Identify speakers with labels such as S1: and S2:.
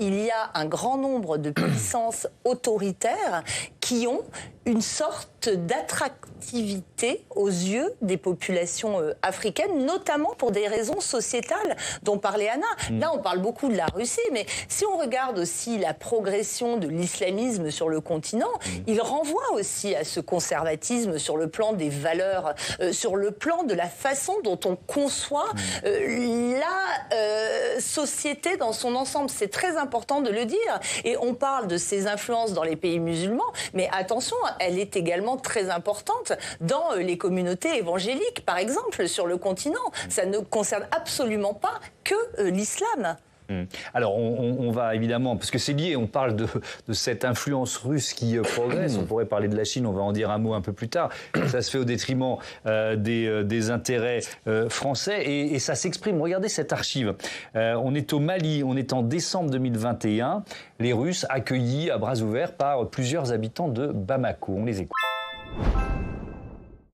S1: il y a un grand nombre de puissances autoritaires qui ont une sorte d'attractivité aux yeux des populations africaines, notamment pour des raisons sociétales dont parlait Anna. Là, on parle beaucoup de la Russie, mais si on regarde aussi la progression de l'islamisme sur le continent, il renvoie aussi à ce conservatisme sur le plan des valeurs, sur le plan de la façon dont on conçoit la société dans son ensemble. C'est très important de le dire. Et on parle de ses influences dans les pays musulmans, mais attention, elle est également très importante dans les communautés évangéliques, par exemple, sur le continent. Ça ne concerne absolument pas que l'islam.
S2: Alors, on va évidemment, parce que c'est lié, on parle de cette influence russe qui progresse. On pourrait parler de la Chine, on va en dire un mot un peu plus tard. Ça se fait au détriment des intérêts français et ça s'exprime. Regardez cette archive. On est au Mali, on est en décembre 2021. Les Russes accueillis à bras ouverts par plusieurs habitants de Bamako. On les écoute.